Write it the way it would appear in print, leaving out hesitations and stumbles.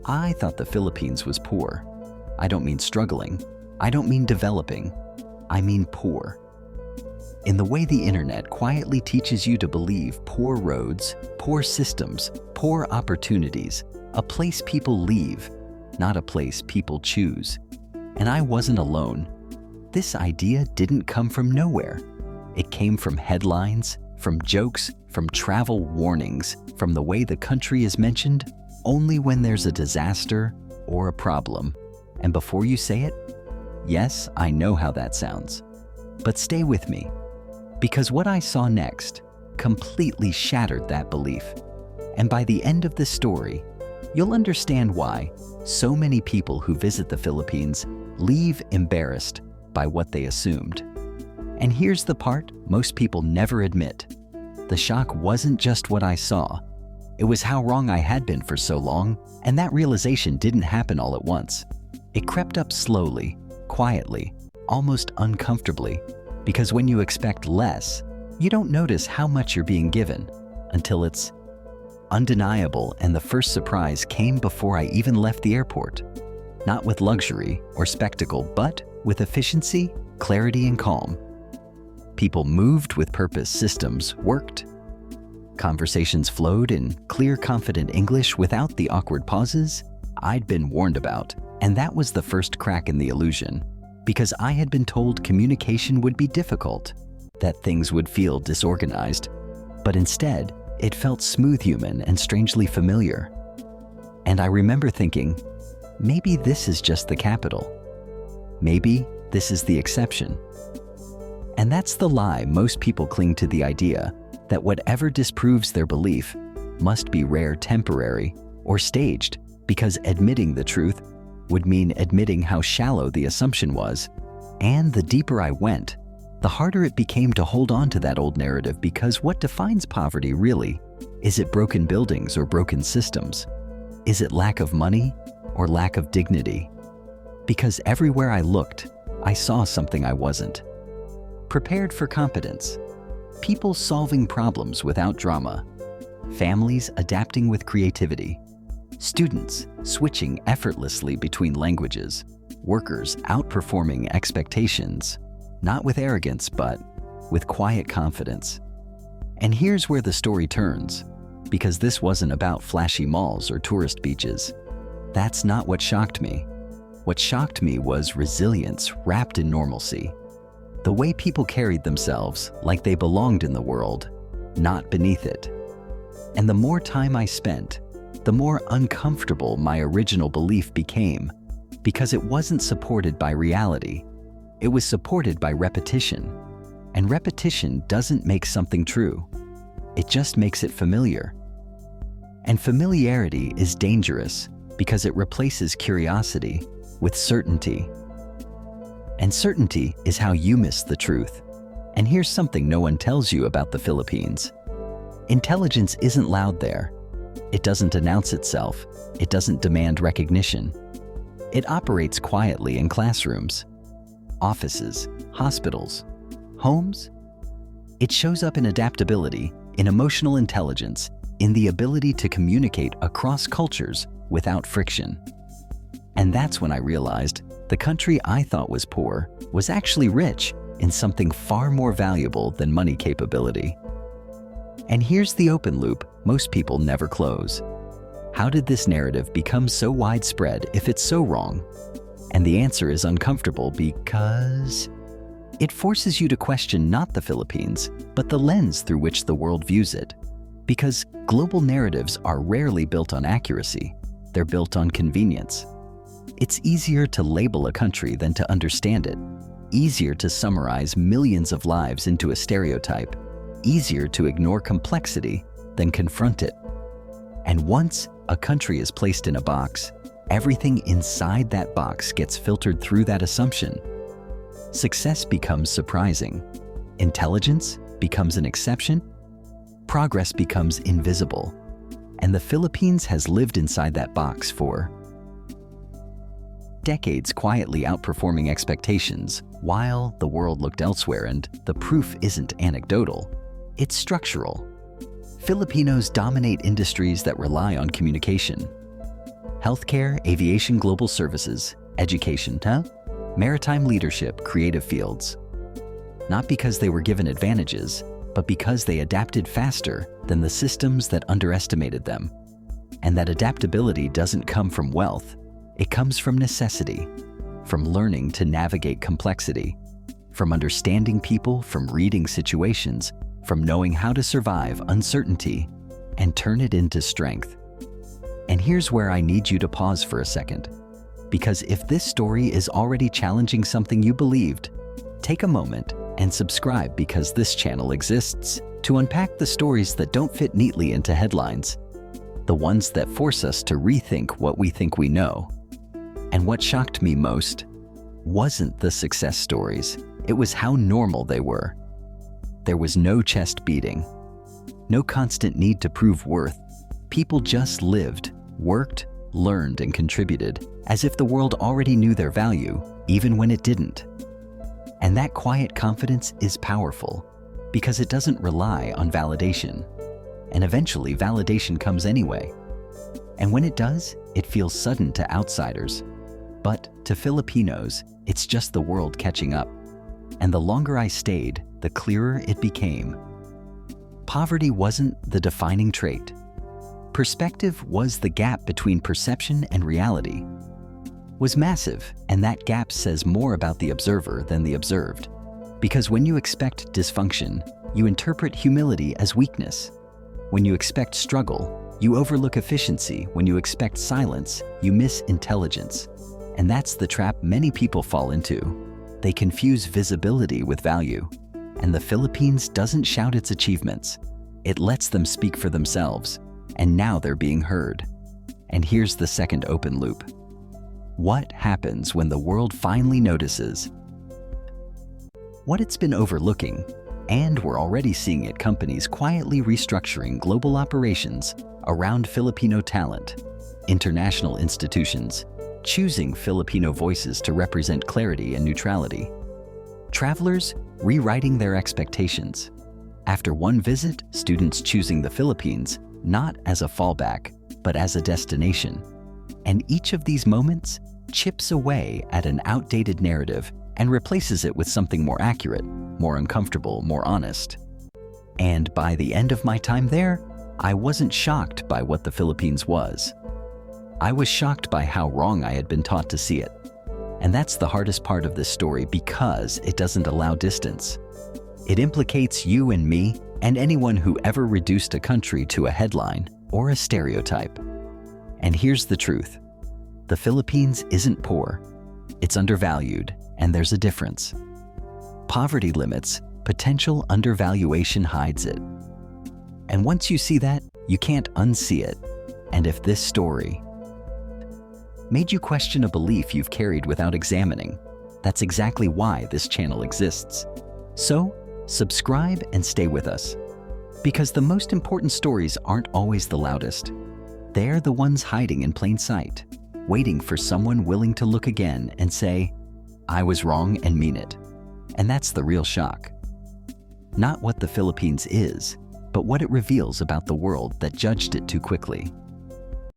I thought the Philippines was poor. I don't mean struggling. I don't mean developing. I mean poor. In the way the internet quietly teaches you to believe poor roads, poor systems, poor opportunities, a place people leave, not a place people choose. And I wasn't alone. This idea didn't come from nowhere. It came from headlines, from jokes, from travel warnings, from the way the country is mentioned only when there's a disaster or a problem. And before you say it, yes, I know how that sounds. But stay with me, because what I saw next completely shattered that belief. And by the end of this story, you'll understand why so many people who visit the Philippines leave embarrassed by what they assumed. And here's the part most people never admit. The shock wasn't just what I saw. It was how wrong I had been for so long, and that realization didn't happen all at once. It crept up slowly, quietly, almost uncomfortably, because when you expect less, you don't notice how much you're being given until it's undeniable, and the first surprise came before I even left the airport. Not with luxury or spectacle, but with efficiency, clarity, and calm. People moved with purpose, systems worked. Conversations flowed in clear, confident English without the awkward pauses I'd been warned about. And that was the first crack in the illusion, because I had been told communication would be difficult, that things would feel disorganized. But instead, it felt smooth, human, and strangely familiar. And I remember thinking, maybe this is just the capital. Maybe this is the exception. And that's the lie most people cling to, the idea that whatever disproves their belief must be rare, temporary, or staged, because admitting the truth would mean admitting how shallow the assumption was. And the deeper I went, the harder it became to hold on to that old narrative, because what defines poverty really? Is it broken buildings or broken systems? Is it lack of money or lack of dignity? Because everywhere I looked, I saw something I wasn't prepared for: competence, people solving problems without drama, families adapting with creativity, students switching effortlessly between languages, workers outperforming expectations, not with arrogance, but with quiet confidence. And here's where the story turns, because this wasn't about flashy malls or tourist beaches. That's not what shocked me. What shocked me was resilience wrapped in normalcy. The way people carried themselves like they belonged in the world, not beneath it. And the more time I spent, the more uncomfortable my original belief became, because it wasn't supported by reality. It was supported by repetition. And repetition doesn't make something true. It just makes it familiar. And familiarity is dangerous because it replaces curiosity with certainty. And certainty is how you miss the truth. And here's something no one tells you about the Philippines. Intelligence isn't loud there. It doesn't announce itself. It doesn't demand recognition. It operates quietly in classrooms, offices, hospitals, homes. It shows up in adaptability, in emotional intelligence, in the ability to communicate across cultures without friction. And that's when I realized the country I thought was poor was actually rich in something far more valuable than money capability. And here's the open loop most people never close. How did this narrative become so widespread if it's so wrong? And the answer is uncomfortable, because it forces you to question not the Philippines, but the lens through which the world views it. Because global narratives are rarely built on accuracy. They're built on convenience. It's easier to label a country than to understand it. Easier to summarize millions of lives into a stereotype. Easier to ignore complexity than confront it. And once a country is placed in a box, everything inside that box gets filtered through that assumption. Success becomes surprising. Intelligence becomes an exception. Progress becomes invisible. And the Philippines has lived inside that box for decades, quietly outperforming expectations, while the world looked elsewhere. And the proof isn't anecdotal, it's structural. Filipinos dominate industries that rely on communication. healthcare, aviation, global services, education, maritime leadership, creative fields. Not because they were given advantages, but because they adapted faster than the systems that underestimated them. And that adaptability doesn't come from wealth, it comes from necessity, from learning to navigate complexity, from understanding people, from reading situations, from knowing how to survive uncertainty and turn it into strength. And here's where I need you to pause for a second. Because if this story is already challenging something you believed, take a moment and subscribe, because this channel exists to unpack the stories that don't fit neatly into headlines, the ones that force us to rethink what we think we know. And what shocked me most wasn't the success stories, it was how normal they were. There was no chest beating, no constant need to prove worth. People just lived, worked, learned, and contributed as if the world already knew their value, even when it didn't. And that quiet confidence is powerful because it doesn't rely on validation. And eventually, validation comes anyway. And when it does, it feels sudden to outsiders. But to Filipinos, it's just the world catching up. And the longer I stayed, the clearer it became. Poverty wasn't the defining trait. Perspective was. The gap between perception and reality was massive, and that gap says more about the observer than the observed. Because when you expect dysfunction, you interpret humility as weakness. When you expect struggle, you overlook efficiency. When you expect silence, you miss intelligence. And that's the trap many people fall into. They confuse visibility with value. And the Philippines doesn't shout its achievements. It lets them speak for themselves. And now they're being heard. And here's the second open loop. What happens when the world finally notices what it's been overlooking? And we're already seeing it: companies quietly restructuring global operations around Filipino talent, international institutions choosing Filipino voices to represent clarity and neutrality, travelers rewriting their expectations. After one visit, students choosing the Philippines not as a fallback, but as a destination. And each of these moments chips away at an outdated narrative and replaces it with something more accurate, more uncomfortable, more honest. And by the end of my time there, I wasn't shocked by what the Philippines was. I was shocked by how wrong I had been taught to see it. And that's the hardest part of this story, because it doesn't allow distance. It implicates you and me and anyone who ever reduced a country to a headline or a stereotype. And here's the truth. The Philippines isn't poor. It's undervalued, and there's a difference. Poverty limits potential, undervaluation hides it. And once you see that, you can't unsee it. And if this story made you question a belief you've carried without examining, that's exactly why this channel exists. So, subscribe and stay with us. Because the most important stories aren't always the loudest. They're the ones hiding in plain sight, waiting for someone willing to look again and say, "I was wrong," and mean it. And that's the real shock. Not what the Philippines is, but what it reveals about the world that judged it too quickly.